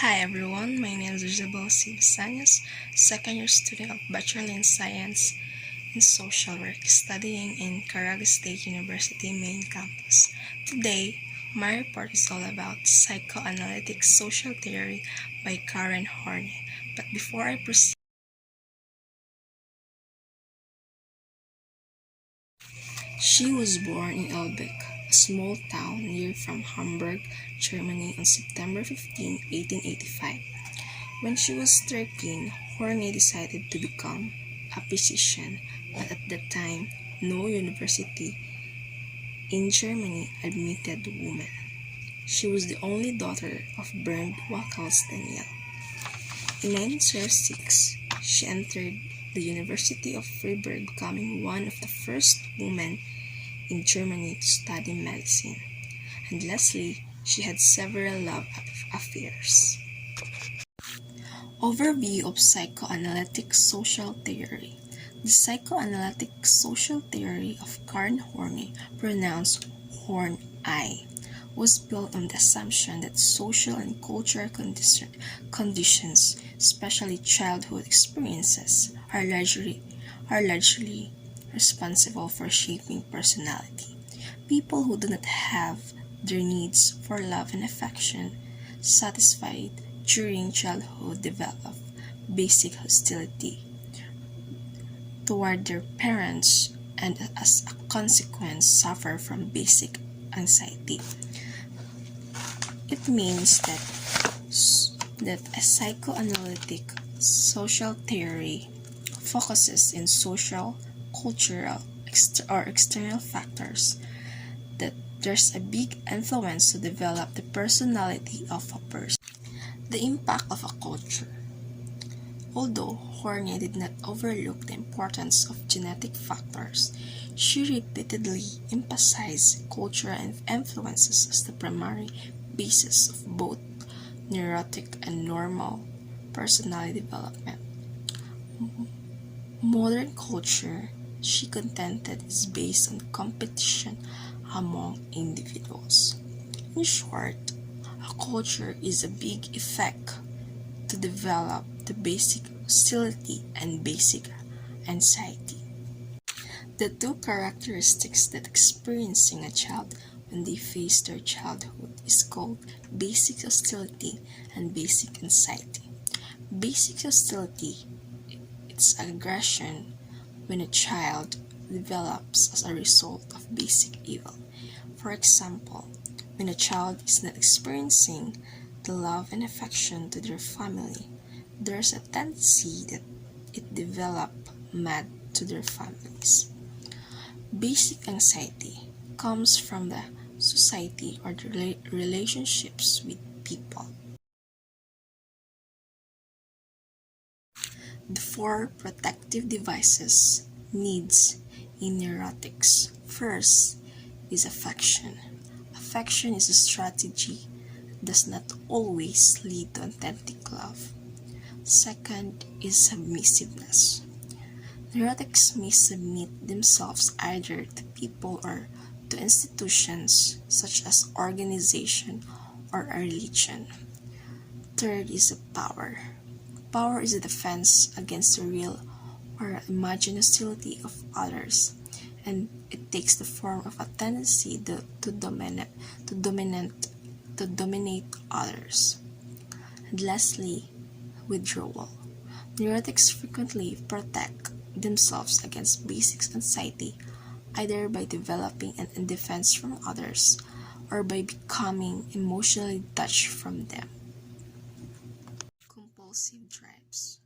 Hi everyone, my name is Isabel Sibasanyas, second year student of Bachelor in Science in Social Work, studying in Caraga State University main campus. Today, my report is all about Psychoanalytic Social Theory by Karen Horney. But before I proceed, she was born in Elbeck, a small town near from Hamburg, Germany on September 15, 1885. When she was 13, Horney decided to become a physician, but at that time, no university in Germany admitted women. She was the only daughter of Bernd Wackels Daniel. In 1906, she entered the University of Freiburg, becoming one of the first women in Germany to study medicine. And lastly, she had several love affairs. Overview of Psychoanalytic Social Theory. The Psychoanalytic Social Theory of Karen Horney, pronounced Horney, was built on the assumption that social and cultural conditions, especially childhood experiences, are largely responsible for shaping personality. People who do not have their needs for love and affection satisfied during childhood develop basic hostility toward their parents and as a consequence suffer from basic anxiety. It means that a psychoanalytic social theory focuses in social, cultural, or external factors, that there's a big influence to develop the personality of a person. The impact of a culture. Although Horney did not overlook the importance of genetic factors, she repeatedly emphasized cultural influences as the primary basis of both neurotic and normal personality development. Modern culture, she contended, is based on competition among individuals. In short, a culture is a big effect to develop the basic hostility and basic anxiety. The two characteristics that experiencing a child when they face their childhood is called basic hostility and basic anxiety. Basic hostility, it's aggression when a child develops as a result of basic evil. For example, when a child is not experiencing the love and affection to their family, there's a tendency that it develop mad to their families. Basic anxiety comes from the society or the relationships with people. The four protective devices needs in neurotics. First is affection. Affection is a strategy that does not always lead to authentic love. Second is submissiveness. Neurotics may submit themselves either to people or to institutions such as organization or a religion. Third is power. Power is a defense against the real or imagined hostility of others, and it takes the form of a tendency to dominate others. And lastly, withdrawal. Neurotics frequently protect themselves against basic anxiety either by developing an independence from others or by becoming emotionally detached from them. Compulsive drives.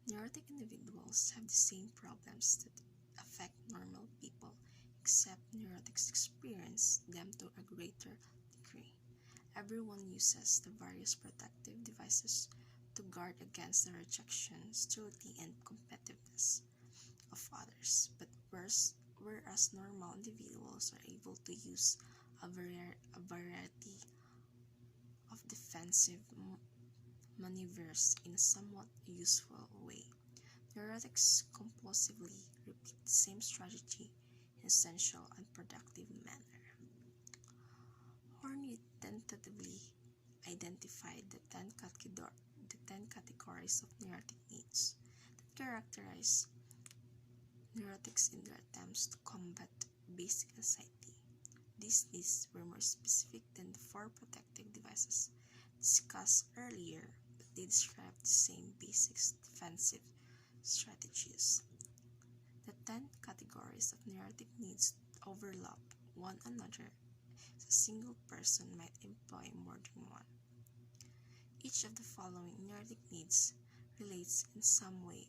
Neurotic individuals have the same problems that affect normal people, except neurotics experience them to a greater degree. Everyone uses the various protective devices to guard against the rejection, hostility, and competitiveness of others, but whereas normal individuals are able to use a variety of defensive maneuvers in a somewhat useful way, neurotics compulsively repeat the same strategy in essential and productive manner. Horney tentatively identified the 10 categories of neurotic needs that characterize neurotics in their attempts to combat basic anxiety. These needs were more specific than the 4 protective devices discussed earlier, but they describe the same basic defensive strategies. The 10 categories of neurotic needs overlap one another, as a single person might employ more than one. Each of the following neurotic needs relates in some way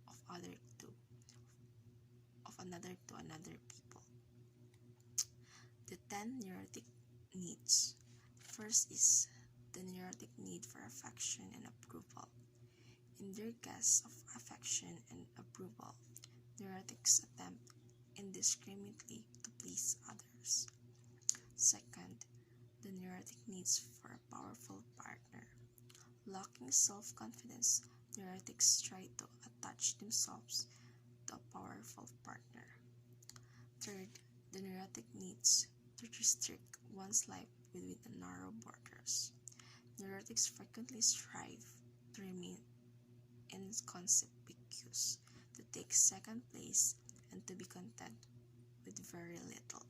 of another to another people. The 10 neurotic needs. First is the neurotic need for affection and approval. In their quest of affection and approval, neurotics attempt indiscriminately to please others. Second, the neurotic needs for a powerful partner. Lacking self-confidence, neurotics try to attach themselves to a powerful partner. Third, the neurotic needs to restrict one's life within narrow borders. Neurotics frequently strive to remain inconspicuous, to take second place, and to be content with very little.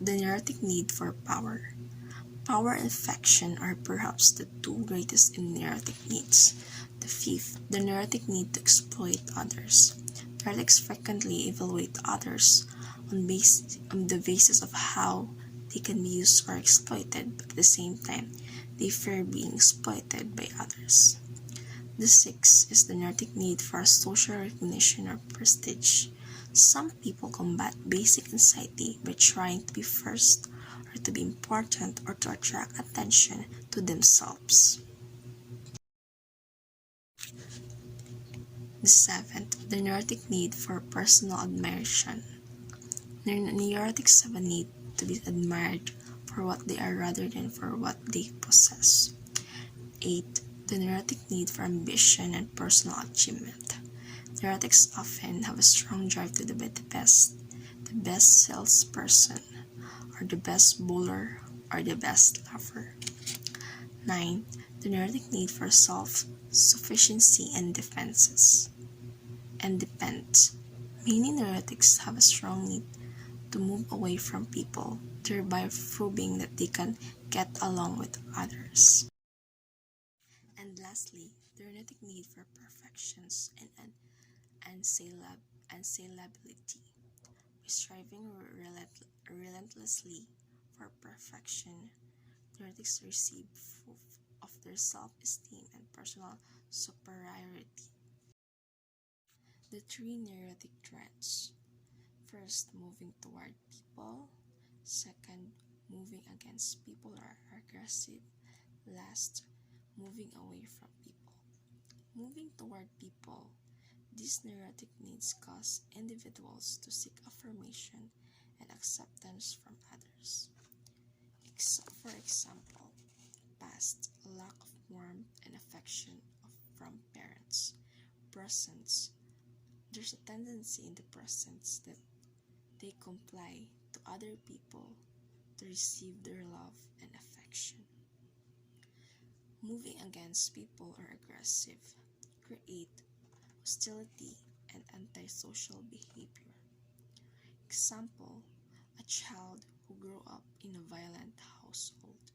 The neurotic need for power. Power and affection are perhaps the two greatest in neurotic needs. The fifth, the neurotic need to exploit others. Neurotics frequently evaluate others on the basis of how they can be used or exploited, but at the same time, they fear being exploited by others. The sixth is the neurotic need for social recognition or prestige. Some people combat basic anxiety by trying to be first, or to be important, or to attract attention to themselves. The seventh, the neurotic need for personal admiration. Neurotics have a need to be admired for what they are rather than for what they possess. 8. The neurotic need for ambition and personal achievement. Neurotics often have a strong drive to be the best salesperson, or the best bowler, or the best lover. 9. The neurotic need for self-sufficiency and dependence. Many neurotics have a strong need to move away from people, thereby proving that they can get along with others. And lastly, the neurotic need for perfections and unsaleability. By striving relentlessly for perfection, neurotics receive proof of their self-esteem and personal superiority. The 3 neurotic trends. First, moving toward people. Second, moving against people or aggressive. Last, moving away from people. Moving toward people. These neurotic needs cause individuals to seek affirmation and acceptance from others. For example, past, lack of warmth and affection from parents. Presence, there's a tendency in the presence that they comply to other people to receive their love and affection. Moving against people or aggressive, create hostility and antisocial behavior. Example, a child who grew up in a violent household.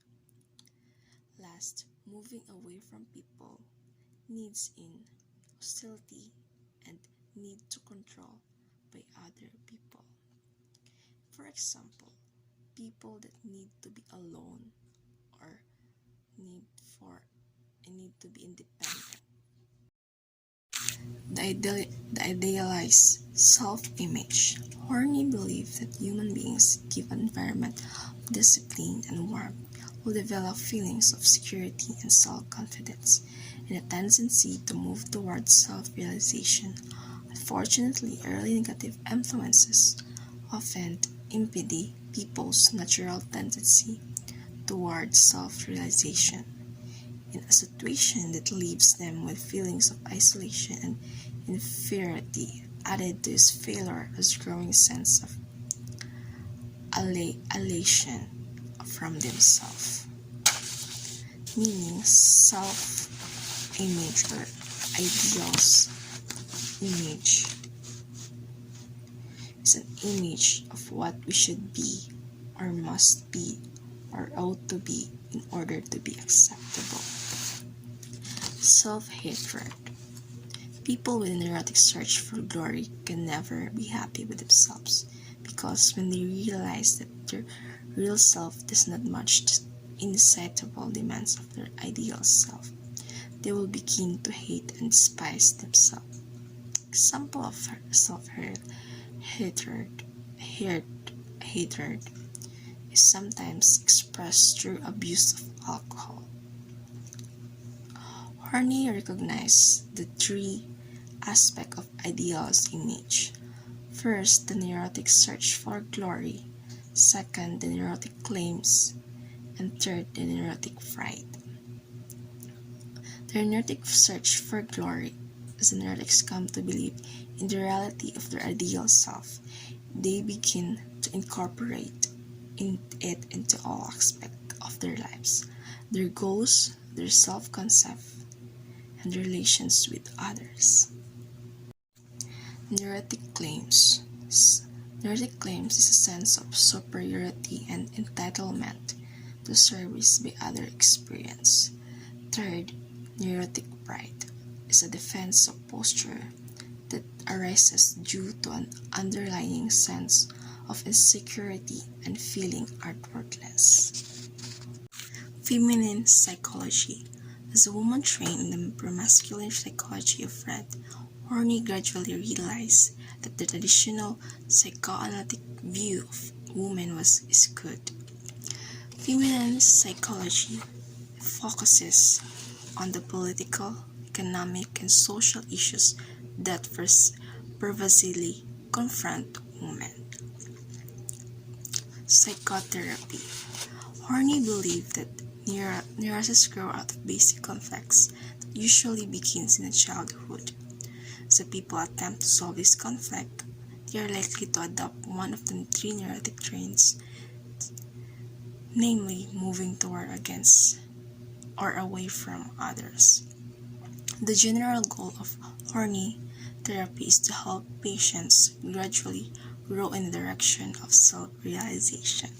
Last, moving away from people, needs in hostility and need to control by other people. For example, people that need to be alone or need to be independent. The idealized self-image. Horney believed that human beings, given an environment of discipline and warmth, will develop feelings of security and self-confidence, and a tendency to move towards self-realization. Unfortunately, early negative influences often impede people's natural tendency towards self-realization, in a situation that leaves them with feelings of isolation and inferiority, added to his failure as growing sense of alienation from themselves. Meaning, self-image or ideals image is an image of what we should be or must be or ought to be in order to be acceptable. Self-hatred. People with a neurotic search for glory can never be happy with themselves, because when they realize that their real self does not match the insatiable demands of their ideal self, they will begin to hate and despise themselves. Example of self-hatred is sometimes expressed through abuse of alcohol. Horney recognized the three aspects of ideals image. First, the neurotic search for glory. Second, the neurotic claims. And third, the neurotic fright. The neurotic search for glory. As the neurotics come to believe in the reality of their ideal self, they begin to incorporate it into all aspects of their lives, their goals, their self-concept, and relations with others. Neurotic claims. Neurotic claims is a sense of superiority and entitlement to service by other experience. Third, neurotic pride is a defensive posture that arises due to an underlying sense of insecurity and feeling worthless. Feminine psychology. As a woman trained in the masculine psychology of Fred, Horney gradually realized that the traditional psychoanalytic view of women is good. Feminine psychology focuses on the political, economic, and social issues that pervasively confront women. Psychotherapy. Horney believed that neuroses grow out of basic conflicts that usually begins in childhood. As the people attempt to solve this conflict, they are likely to adopt one of the three neurotic traits, namely moving toward, against, or away from others. The general goal of Horney therapy is to help patients gradually grow in the direction of self-realization.